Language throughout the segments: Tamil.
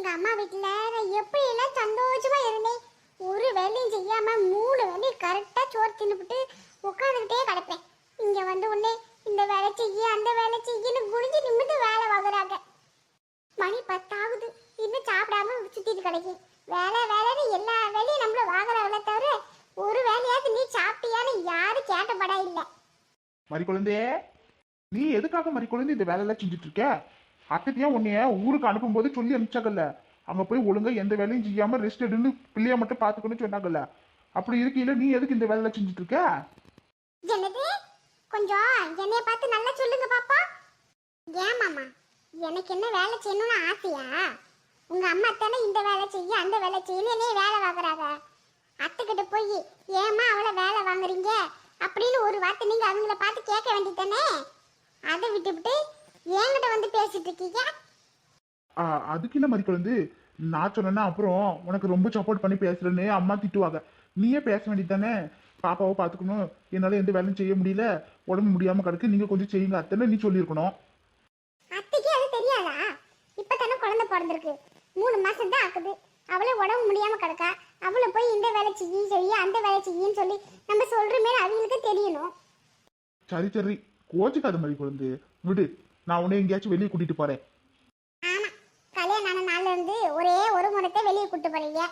எங்க அம்மா வீட்டுல நான் எப்படி எல்லாம் சந்தோஷமா இருந்தேன். ஒரு வேலையும் செய்யாம 3 வேலையும் கரெக்டா சோறு தின்னுபிட்டு உட்காந்துக்கிட்டே கிடப்பேன். இங்க வந்து உடனே இந்த வேலை செய்ய அந்த வேலை செய்யன்னு குனிஞ்சு நிமிந்து வேலை வாங்குறாங்க. மணி 10 ஆகுது, இன்னும் சாப்பிடாம சுத்திட்டு கிடைக்கும். வேலை வேலைன்னு எல்லா வேலையும் நம்மள வாங்குறாங்களே தவிர ஒரு வேலையாவது நீ சாப்பிட்டியான்னு யாரும் கேட்டப்படா இல்லை. மறி குழந்தையே, நீ எதுக்காக மறி குழந்தை இந்த வேலையெல்லாம் செஞ்சுட்டு இருக்க? அத்தையா உன்னைய ஊருக்கு அனுப்பும்போது சொல்லி அனுப்பிச்சாங்கல்ல, அங்க போய் ஒழுங்கா எந்த வேலையும் செய்யாம ரெஸ்ட் எடுன்னு பிள்ளைய மட்டும் பாத்துக்கணும்னு சொன்னாங்கல்ல. அப்படி இருக்கையில நீ எதுக்கு இந்த வேலையெல்லாம் செஞ்சுட்டு இருக்க? என்னது? கொஞ்சம் என்னைய பார்த்து நல்லா சொல்லுங்க பாப்பா. ஏன் மாமா, எனக்கு என்ன வேலை செய்யணும்னு ஆசையா? உங்க அம்மா தானே இந்த வேலை செய்ய அந்த வேலை செய்யணும் என்னைய வேலை வாங்குறாங்க. அத்தைக்கிட்ட போய் ஏமா அவளை வேலை வாங்குறீங்க அப்படின்னு ஒரு வார்த்தை நீங்க அவங்கள பார்த்து கேட்க வேண்டியதானே. அதை விட்டுவிட்டு என்கிட்ட வந்து பேசிட்டு இருக்கீங்க. அதுக்கு என்ன மறி குழந்தை, நான் சொன்னேன்னா அப்புறம் உனக்கு ரொம்ப சப்போர்ட் பண்ணி பேசுறேன்னு அம்மா திட்டுவாங்க. நீயே பேச வேண்டியதானே. பாப்பாவை பாத்துக்கணும், என்னால எந்த வேலையும் செய்ய முடியல, உடம்பு முடியாம கிடக்கு, நீங்க கொஞ்சம் செய்யுங்க அத்தனை நீ சொல்லியிருக்கணும். அத்தைக்கு அது தெரியாதா? இப்பதானே குழந்தை பிறந்திருக்கு, 3 மாசம் தான் ஆகுது. அவளே உடம்பு முடியாம கிடக்கா. அவளை போய் இந்த வேலை செய்ய அந்த வேலை செய்யின்னு சொல்லி நம்ம சொல்றமே அவங்களுக்கு தெரியணும். சரி சரி, கோச்சுக்காத மறி குழந்தை, விடு. நான் உன்னை எங்கேயாச்சும் வெளியே கூட்டிட்டு போறேன். ஆமா, கல்யாணம் ஆன நாள்ல இருந்து ஒரே ஒரு முறைத்தை வெளியே கூட்டு போறீங்க.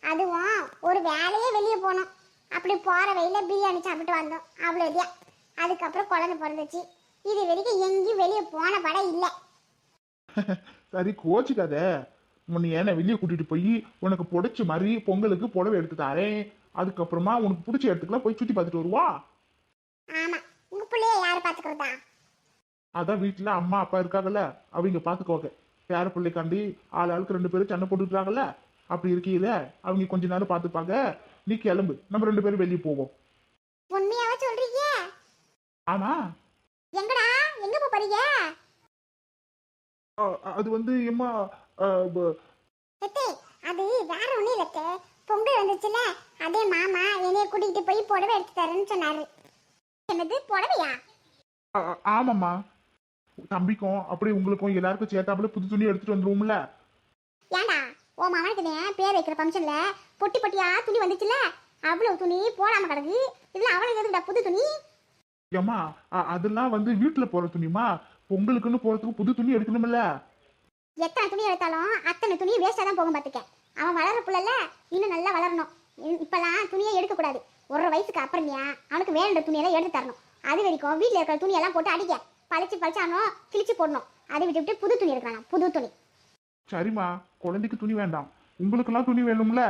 அதுவும் ஒரு வேலையே வெளியே போனோம். அப்படி போற வழியில பிரியாணி சாப்பிட்டு வந்தோம், அவ்வளோதான். அதுக்கப்புறம் குழந்தை பிறந்துச்சு. இது வரைக்கும் எங்கேயும் வெளியே போன படம் இல்லை. சரி கோச்சுக்காத. உன்னை ஏன்னா வெளியே கூட்டிட்டு போய் உனக்கு பிடிச்ச மாதிரி பொங்கலுக்கு புடவை எடுத்து தாரேன். அதுக்கப்புறமா உனக்கு பிடிச்ச இடத்துக்குலாம் போய் சுத்தி பார்த்துட்டு வருவா. ஆமா, உங்க பிள்ளைய யாரு பாத்துக்கிறதா? அதான் வீட்டுல அம்மா அப்பா இருக்காங்கல்ல, அவங்க பாத்துக்குவாங்க. பேர பிள்ளைக்காண்டி ஆளுக்கு 2 பேரும் சண்டை போட்டுக்கிறாங்கல்ல. அப்படி இருக்கையில அவங்க கொஞ்ச நேரம் பாத்துப்பாங்க. நீ கிளம்பு, நம்ம 2 பேரும் வெளியே போவோம். உண்மையாவா சொல்றீங்க? ஆமா. எங்கடா, எங்க போறீங்க? அது வந்து எம்மா அது வேற ஒண்ணும் இல்ல. பொங்கல் வந்துச்சுல, அதே மாமா என்னைய கூட்டிட்டு போய் புடவை எடுத்து தரேன்னு சொன்னாரு. என்னது புடவையா? ஆமாம்மா, தம்பிக்கும் அப்படி உங்களுக்கும் எல்லாருக்கும் சேர்த்தாப்புல புது துணி எடுத்துட்டு வந்துருவோம்ல. ஏண்டா, ஓ மாமனுக்கு பேர் வைக்கிற ஃபங்க்ஷன்ல பொட்டி பொட்டியா துணி வந்துச்சுல, அவ்வளவு துணி போடாம கிடக்கு. இதுல அவனுக்கு எதுக்குடா புது துணி? ஏம்மா, அதெல்லாம் வந்து வீட்டுல போற துணிமா, பொங்கலுக்குன்னு போறதுக்கு புது துணி எடுக்கணும்ல. எத்தனை துணி எடுத்தாலும் அத்தனை துணி வேஸ்டா தான் போகும் பாத்துக்க. அவன் வளர புள்ளல, இன்னும் நல்லா வளரணும். இப்பெல்லாம் துணியை எடுக்க கூடாது. 1 வயசுக்கு அப்புறமையா அவனுக்கு வேண்ட துணியெல்லாம் எடுத்து தரணும். அது வரைக்கும் வீட்டுல இருக்கிற துணியெல்லாம் போட்டு அடிக்க பழிச்சு அவனும் கிழிச்சு போடணும். அதை விட்டு புது துணி எடுக்கணும், புது துணி. சரிம்மா, குழந்தைக்கு துணி வேண்டாம், உங்களுக்கெல்லாம் துணி வேணும்ல.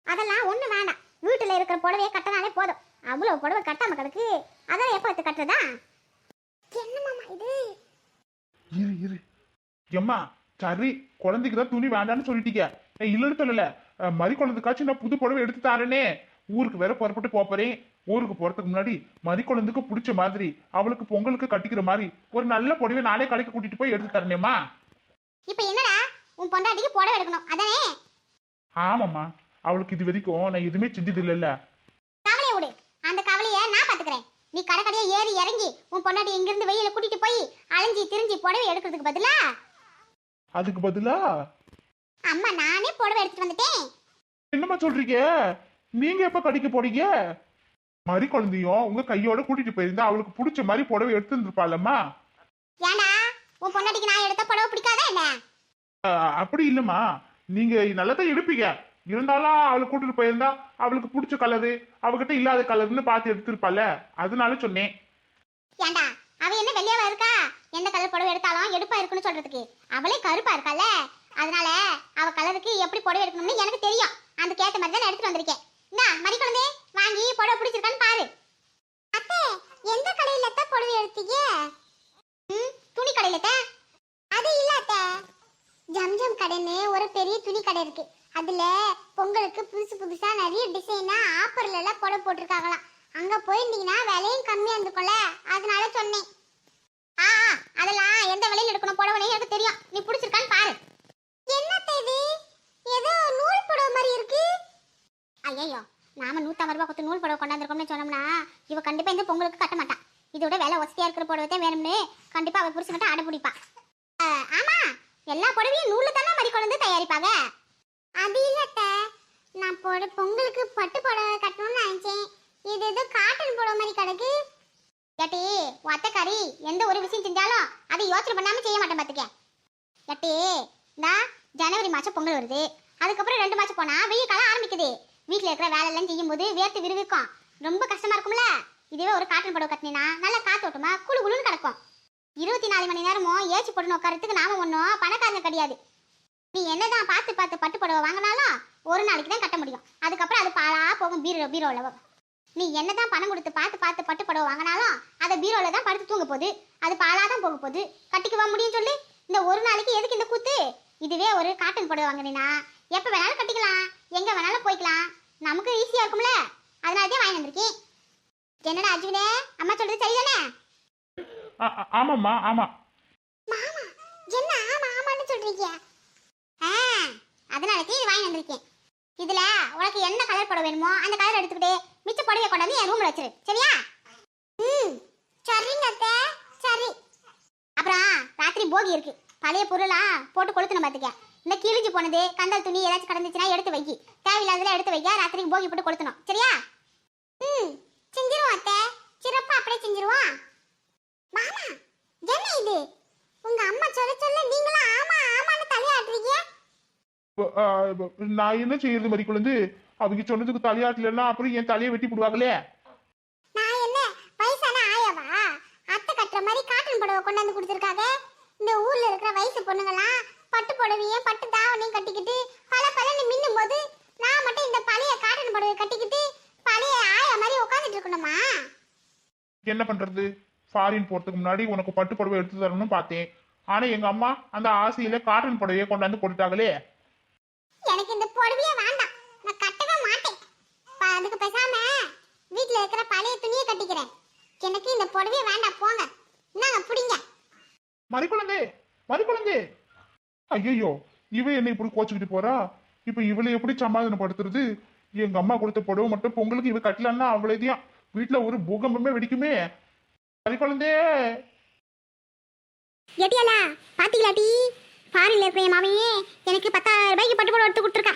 அதெல்லாம் ஒண்ணு வேண்டாம். வீட்டுல இருக்கிற புடவையை கட்டினாலே போதும். அவ்வளவு புடவை கட்டாம கிடக்கு, அதெல்லாம் எப்ப எடுத்து கட்டுறதா? என்ன மாமா இது? இரு இரு எம்மா, சரி குழந்தைக்கு தான் துணி வேண்டான்னு சொல்லிட்டீங்க. இல்லைன்னு சொல்லல, மறி குழந்தைக்காச்சும் நான் புது புடவை எடுத்து தாரேனே. ஊருக்கு வேற புறப்பட்டு போறேன். ஊருக்கு போறதுக்கு முன்னாடி மறி குழந்தைக்கு பிடிச்ச மாதிரி அவளுக்கு பொங்கலுக்கு கட்டிக்கிற மாதிரி ஒரு நல்ல புடவை நானே கடைக்கு கூட்டிட்டு போய் எடுத்து தரேனேம்மா. இப்ப என்னடா, உன் பொண்டாட்டிக்கு புடவை எடுக்கணும் அதானே? ஆமாம்மா, அவளுக்கு இது வரைக்கும் நான் எதுவுமே செஞ்சது இல்லைல்ல. கவலையை விடு, அந்த கவலையை நான் பாத்துக்கிறேன். நீ கடைக்கடையா ஏறி இறங்கி உன் பொண்டாட்டி இங்கிருந்து வெளியில கூட்டிட்டு போய் அலைஞ்சி திரிஞ்சி புடவை எடுக்கிறதுக்கு பதிலா அதுக்கு பதிலா அம்மா நானே புடவை எடுத்துட்டு வந்துட்டேன். என்னம்மா சொல்றீங்க? நீங்க எப்ப கடிக்க போறீங்க? மறி குழந்தையும் உங்க கையோட கூட்டிட்டு போயிருந்தா அவளுக்கு பிடிச்ச மாதிரி புடவை எடுத்து இருந்திருப்பாளம்மா. ஏண்டா, உன் பொண்டாட்டிக்கு நான் எடுத்த புடவை பிடிக்காதா என்ன? அப்படி இல்லம்மா, நீங்க நல்லதான் எடுப்பீங்க. இருந்தாலும் அவளுக்கு கூட்டிட்டு போயிருந்தா அவளுக்கு பிடிச்ச கலரு அவகிட்ட இல்லாத கலர்னு பார்த்து எடுத்திருப்பால, அதனால சொன்னேன். ஏண்டா, அவ என்ன வெள்ளையாவா இருக்கா? எந்த கலர் புடவை எடுத்தாலும் எடுப்பா இருக்குன்னு சொல்றதுக்கு. அவளே கருப்பா இருக்கால, அதனால அவ கலருக்கு எப்படி புடவை எடுக்கணும்னு எனக்கு தெரியும். அந்த கேட்ட மாதிரி தான் எடுத்துட்டு வந்திருக்கேன். என்ன மறி குழந்தை, வாங்கி புடவை பிடிச்சிருக்கான்னு பாரு. அத்தை, எந்த கடையில தான் புடவை எடுத்தீங்க? துணி கடையில தான். அது இல்ல அத்தை, ஜம்ஜம் கடைன்னு ஒரு பெரிய துணி கடை இருக்கு. அதுல பொங்கலுக்கு புதுசு புதுசா நிறைய டிசைனா ஆஃபர்ல எல்லாம் புடவை போட்டிருக்காங்களாம். அங்க போயிருந்தீங்கன்னா விலையும் கம்மியா இருந்துக்கும்ல, அதனால சொன்னேன். அதெல்லாம் எந்த விலையில எடுக்கணும் புடவைன்னு எனக்கு தெரியும். நீ பிடிச்சிருக்கான்னு பாரு. என்னத்த இது, ஏதோ நூல் புடவை மாதிரி இருக்கு. ஐயோ, நாம 150 ரூபாய் கொடுத்து நூல் புடவை கொண்டாந்துருக்கோம்னு சொன்னோம்னா இவ கண்டிப்பா இந்த பொங்கலுக்கு கட்ட மாட்டான். இதோட விலை வசதியா இருக்கிற புடவை தான் வேணும்னு கண்டிப்பா அவ புருஷன்கிட்ட அடை பிடிப்பா. ஆமா, எல்லா புடவையும் நூல்ல தானே மறி கொண்டு தயாரிப்பாங்க. அது இல்லட்ட, நான் பொங்கலுக்கு பட்டு புடவை கட்டணும்னு நினைச்சேன். இது ஏதோ காட்டன் புடவை மாதிரி கிடக்கு. ஏட்டி ஒத்தக்காரி எந்த ஒரு விஷயம் செஞ்சாலும் அதை யோசனை பண்ணாம செய்ய மாட்டேன் பாத்துக்க. ஏட்டி இந்த ஜனவரி மாசம் பொங்கல் வருது, அதுக்கப்புறம் 2 மாசம் போனா வெயில் காலம் ஆரம்பிக்குது. வீட்டுல இருக்கிற வேலை எல்லாம் செய்யும் போது வேர்த்து விறுவிக்கும், ரொம்ப கஷ்டமா இருக்கும்ல. இதுவே ஒரு காட்டன் புடவை கட்டினா நல்லா காத்தோட்டமா குளு குளுன்னு கிடக்கும். 24 மணி நேரமும் ஏச்சி போட்டு உட்காரத்துக்கு நாம ஒன்றும் பணக்காரங்க கிடையாது. நீ என்னதான் பார்த்து பார்த்து பட்டு புடவை வாங்கினாலும் ஒரு நாளைக்கு தான் கட்ட முடியும். அதுக்கப்புறம் அது பாழா போகும் பீரோல. நீ என்னதான் பணம் கொடுத்து பார்த்து பார்த்து பட்டு புடவை வாங்கினாலும் அதை பீரோல தான் படுத்து தூங்க போகுது. அது பாழா தான் போக போகுது. கட்டிக்குவா முடியும் சொல்லு. இந்த ஒரு நாளைக்கு எதுக்கு இந்த கூத்து? இதுவே ஒரு காட்டன் புடவை வாங்கினா எப்ப வேணாலும் கட்டிக்கலாம், எங்க வேணாலும் போய்க்கலாம், நமக்கு ஈஸியா இருக்கும்ல. அதனாலதான் வாங்கி வந்திருக்கேன். என்னடா அஜுனே, அம்மா சொல்றது சரிதானே? ஆமாம்மா ஆமா. மாமா என்ன ஆமா ஆமான்னு சொல்றீங்க? அதனாலக்கு இது வாங்கி வந்திருக்கேன். இதுல உனக்கு என்ன கலர் புடவை வேணுமோ அந்த கலர் எடுத்துக்கிட்டு மிச்ச புடவைய கொண்டாந்து என் ரூம்ல வச்சிரு, சரியா? சரிங்க அத்தை, சரி. அப்புறம் ராத்திரி போகி இருக்கு, பழைய பொருளாம் போட்டு கொளுத்தணும் பாத்துக்க. இந்த கிழிஞ்சு போனது கந்தல் துணி ஏதாச்சும் கடந்துச்சுன்னா எடுத்து வைக்கி, தேவையில்லாததுல எடுத்து வைக்க. ராத்திரிக்கு போகி போட்டு கொளுத்தணும், சரியா? செஞ்சிருவோம் அத்தை, சிறப்பா அப்படியே செஞ்சிருவோம். மாமா என்ன இது? உங்க அம்மா சொல்ல சொல்ல நீங்களும் ஆமா ஆமான்னு தலையாடுறீங்க. நான் என்ன செய்யறது மாதிரி குழந்தை? அவங்க சொன்னதுக்கு தலையாட்டலன்னா அப்புறம் என் தலையை வெட்டி போடுவாங்களே. நான் என்ன வயசான ஆயாவா? அத்தை கட்டுற மாதிரி காட்டன் புடவை கொண்டாந்து கொடுத்துருக்காங்க. இந்த ஊர்ல இருக்கிற வயசு பொண்ணுங்களாம் பட்டு புடவையும் பட்டு தாவணியும் கட்டிக்கிட்டு பல பலன்னு மின்னும் போது நான் மட்டும் இந்த பழைய காட்டன் புடவை கட்டிக்கிட்டு பழைய ஆயா மாதிரி உட்காந்துட்டு இருக்கணுமா? என்ன பண்றது? ஃபாரின் போறதுக்கு முன்னாடி உனக்கு பட்டு புடவை எடுத்து தரணும்னு பார்த்தேன். ஆனா எங்க அம்மா அந்த ஆசையில காட்டன் புடவையை கொண்டாந்து போட்டுட்டாங்களே. எனக்கு இந்த புடவையே வேண்டாம், நான் கட்டவே மாட்டேன். அதுக்கு பேசாம வீட்டுல இருக்கிற பழைய துணியை கட்டிக்கிறேன். எனக்கு இந்த புடவையே வேண்டாம், போங்க. என்னங்க புடிங்க. மறிக்குழந்தை ஐயோ, இவ என்ன இப்படி கோச்சுக்கிட்டு போறா? இப்ப இவளை எப்படி சமாதானப்படுத்துறது? எங்க அம்மா கொடுத்த புடவை மட்டும் பொங்கலுக்கு இவ கட்டலன்னா அவ்வளவுதான், வீட்டுல ஒரு பூகம்பமே வெடிக்குமே. மறிக்குழந்தை எட்டியலா பாத்தீங்களாட்டி? ஃபாரின்ல இருக்கிற என் மாமையே எனக்கு 10,000 ரூபாய்க்கு பட்டு புடவை எடுத்து கொடுத்துருக்கா.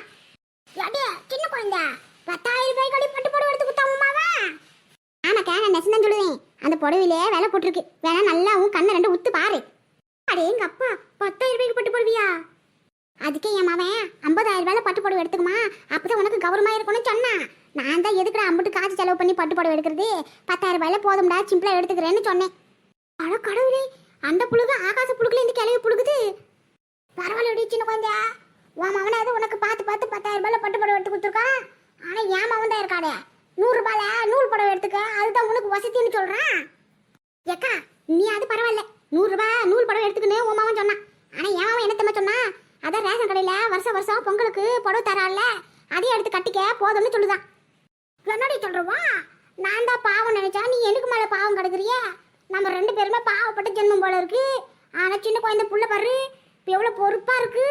எட்டியா சின்ன குழந்தை 10,000 ரூபாய்க்கு பட்டு புடவை எடுத்து கொடுத்தா உமாவா? ஆமாக்கா, நான் நெசந்தான் சொல்லுவேன். அந்த புடவையிலே விலை போட்டிருக்கு, வேணா நல்லா உன் கண்ணை 2 உத்து பாரு. அடே எங்க அப்பா 10,000 ரூபாய்க்கு பட்டு புடவையா? அதுக்கே என் மாவன் 50,000 ரூபாயில பட்டு புடவை எடுத்துக்குமா, அப்பதான் உனக்கு கௌரவமா இருக்கணும்னு சொன்னா. நான் தான் எதுக்குடா அம்பட்டு காசு செலவு பண்ணி பட்டு புடவை எடுக்கிறது, 10,000 ரூபாயில போதும்டா, சிம்பிளா எடுத்துக்கிறேன்னு சொன்னேன். அட கடவுளே, அந்த புழுகு ஆகாச புழுகுல இந்த கிளவி புழுகுது. பரவாயில்ல சின்ன குழந்தையா, உன் மவனாவது உனக்கு பார்த்து பார்த்து 10,000 ரூபாயில பட்டு புடவை எடுத்து கொடுத்துருக்கான். ஆனா என் மவன் தான் இருக்காடே 100 ரூபாயில நூல் புடவை எடுத்துக்க, அதுதான் உனக்கு வசதின்னு சொல்றான். ஏக்கா நீ அது பரவாயில்ல, 100 ரூபாய் நூல் புடவை எடுத்துக்கன்னு உன் மவன் சொன்னான். ஆனா என் மவன் என்ன தம்மா சொன்னா, அதான் ரேஷன் கடையில வருஷம் வருஷம் பொங்கலுக்கு புடவை தரான்ல, அதையும் எடுத்து கட்டிக்க போதும்னு சொல்லுதான். என்னடி சொல்றவா? நான் தான் பாவம் நினைச்சா நீ எனக்கு மேல பாவம் கிடக்குறிய. நம்ம 2 பேருமே பாவப்பட்ட ஜென்மம் போல இருக்கு. ஆனா சின்ன குழந்தை புள்ள பாரு எவ்வளவு பொறுப்பா இருக்கு.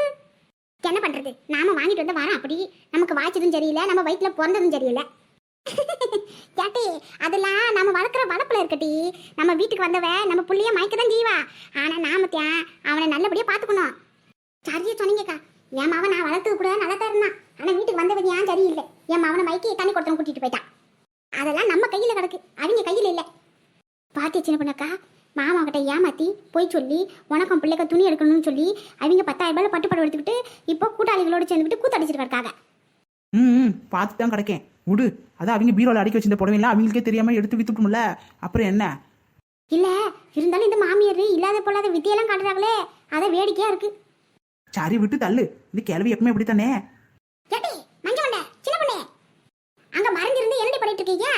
என்ன பண்றது, நாம வாங்கிட்டு வந்து வரோம். அப்படி நமக்கு வாய்ச்சதும் சரியில்லை, நம்ம வயிற்றுல பிறந்ததும் சரியில்லை. கேட்டி அதெல்லாம் நம்ம வளர்க்குற வளர்ப்புல இருக்கட்டி. நம்ம வீட்டுக்கு வந்தவ நம்ம புள்ளைய மயக்கதான் செய்வா. ஆனா நாமத்தியான் அவனை நல்லபடியா பாத்துக்கணும். சரியா சொன்னீங்கக்கா. என் மாவன் நான் வளர்த்தது கூட நல்லா தான் இருந்தான். ஆனா வீட்டுக்கு வந்தவன் ஏன் சரியில்லை, என் மாவனை மைக்கி தண்ணி கொடுத்தவன் கூட்டிட்டு போயிட்டான். அதெல்லாம் நம்ம கையில கிடக்கு, அவங்க கையில இல்லை. பாத்தியா சின்ன பண்ணக்கா, மாமா கிட்ட ஏமாத்தி போய் சொல்லி உனக்கும் பிள்ளைக்க துணி எடுக்கணும்னு சொல்லி அவங்க 10,000 ரூபாயில பட்டு புடவை எடுத்துக்கிட்டு இப்போ கூட்டாளிகளோட சேர்ந்துக்கிட்டு கூத்தடிச்சிட்டு இருக்காங்க. பார்த்து தான் கிடைக்கேன் விடு. அதான் அவங்க பீரோல அடிக்க வச்சிருந்த புடவைலாம் அவங்களுக்கே தெரியாம எடுத்து வித்துட்டோம்ல, அப்புறம் என்ன? இல்ல இருந்தாலும் இந்த மாமியார் இல்லாத பொல்லாத வித்தியெல்லாம் காட்டுறாங்களே, அதை வேடிக்கையா இருக்கு. சரி விட்டு தள்ளு, இந்த கிழவி எப்பவுமே இப்படித்தானே. ஏடி மஞ்சமண்ட சின்ன பண்ணே, அங்க மறைஞ்சிருந்து என்னடி பண்ணிட்டு இருக்கீங்க?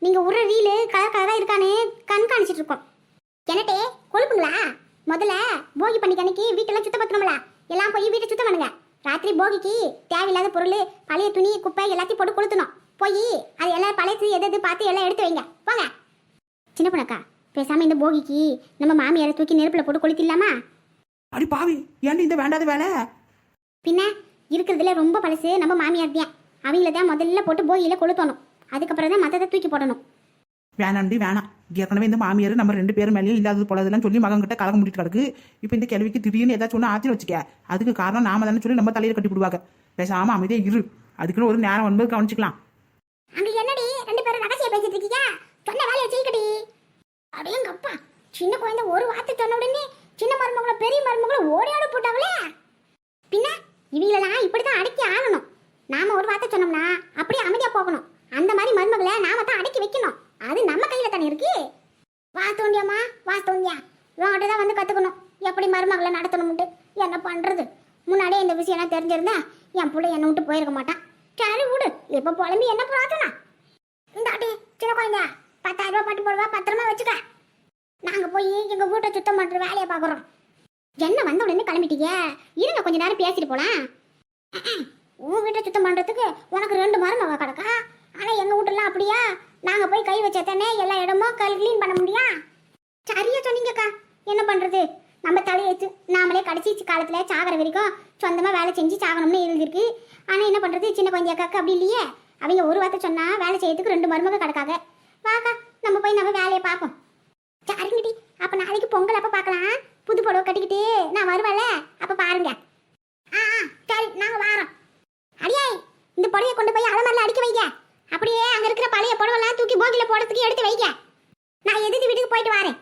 நீங்க ஒரு ரீலு கலர் கலரா இருக்கானே கண்காணிச்சிட்டு இருக்கோம். என்னட்டே கொழுப்புங்களா? முதல்ல போகி பண்ணிக்க அன்னைக்கு வீட்டெல்லாம் சுத்தப்படுத்தணும்ல, எல்லாம் போய் வீட்டை சுத்தம் பண்ணுங்க. ராத்திரி போகிக்கு தேவையில்லாத பொருள் பழைய துணி குப்பை எல்லாத்தையும் போட்டு கொளுத்தணும். போய் அது எல்லாம் பழைய எது பார்த்து எல்லாம் எடுத்து வைங்க போங்க. சின்ன பொண்ணக்கா, பேசாம இந்த போகிக்கு நம்ம மாமியாரை தூக்கி நெருப்புல போட்டு கொளுத்திடலாமா? அடி பாவி, ஏன்டி இந்த வேண்டாத வேலை? பின்ன இருக்கிறதுல ரொம்ப பழசு நம்ம மாமியார் தான். அவங்கள தான் முதல்ல போட்டு போகியில கொளுத்தணும், அதுக்கப்புறம் தான் மற்றதை தூக்கி போடணும். வேணாண்டி வேணாம். ஏற்கனவே இந்த மாமியார் நம்ம 2 பேரும் மேலேயும் இல்லாதது போலதெல்லாம் சொல்லி மகன்கிட்ட கலக்க முடிட்டு கிடக்கு. இப்போ இந்த கேள்விக்கு திடீர்னு ஏதாச்சும் ஒன்று ஆத்தி வச்சுக்க, அதுக்கு காரணம் நாம தானே சொல்லி நம்ம தலையில கட்டி விடுவாங்க. பேசாம அமைதியா இரு, அதுக்குன்னு ஒரு நேரம் வந்து கவனிச்சுக்கலாம். அங்க என்னடி 2 பேரும் ரகசியம் பேசிட்டு இருக்கீங்க? சொன்ன வேலையை செய்யடி. அடேங்க அப்பா, சின்ன குழந்தை ஒரு வார்த்தை சொன்ன உடனே சின்ன மருமகளை பெரிய மருமகளை ஓடியாட போட்டாங்களே. பின்ன இவங்களெல்லாம் இப்படிதான் அடக்கி ஆகணும். நாம ஒரு வார்த்தை சொன்னோம்னா அப்படியே அமைதியா போகணும். அந்த மாதிரி மருமகளை நாம தான் அடக்கி வைக்கணும். அது நம்ம கையில தானே இருக்கு. வா தோண்டியம்மா, வா தோண்டியா, இவங்கிட்ட தான் வந்து கத்துக்கணும் எப்படி மருமகளை நடத்தணும்ட்டு. என்ன பண்றது, முன்னாடியே இந்த விஷயம்லாம் தெரிஞ்சிருந்தா என் பிள்ளை என்னை விட்டு போயிருக்க மாட்டான். சரி விடு, இப்ப புலம்பி என்ன பிரார்த்தனா. இந்த ஆட்டி சின்ன குழந்தை 10,000 ரூபாய் பட்டு போடுவா, பத்திரமா வச்சுக்க. நாங்க போய் எங்க வீட்டை சுத்தம் பண்ற வேலையை பாக்குறோம். என்ன வந்த உடனே கிளம்பிட்டீங்க, இருங்க கொஞ்ச நேரம் பேசிட்டு போலாம். உன் வீட்டை சுத்தம் பண்றதுக்கு உனக்கு 2 மருமக கிடக்கா. ஆனா எங்க வீட்டுலாம் அப்படியா? நாங்க போய் கை வச்சதானே எல்லா இடமும் கிளீன் பண்ண முடியும். சரியா சொன்னீங்கக்கா. என்ன பண்றது, நம்ம தலையெழுத்து. நாமளே கடைசி காலத்துல சாகிற வரைக்கும் சொந்தமா வேலை செஞ்சு சாகணும்னு எழுதிருக்கு. ஆனா என்ன பண்றது, சின்ன குழந்தையாக்கா அப்படி இல்லையே. அவங்க ஒரு வார்த்தை சொன்னா வேலை செய்யறதுக்கு 2 மருமக கிடக்காங்க. வாக்கா நம்ம போய் நம்ம வேலையை பார்ப்போம். சரிங்கடி, அப்ப நாளைக்கு பொங்கல் அப்ப பார்க்கலாம். புது புடவை கட்டிக்கிட்டு நான் வருவேன்ல, அப்ப பாருங்க. சரி நாங்க வாரோம். அடியே, இந்த புடவையை கொண்டு போய் அலமாரில அடிக்க வைங்க. அப்படியே அங்க இருக்கிற பழைய புடவெல்லாம் தூக்கி போகில போடுறதுக்கு எடுத்து வைங்க. நான் எதிர்த்து வீட்டுக்கு போயிட்டு வரேன்.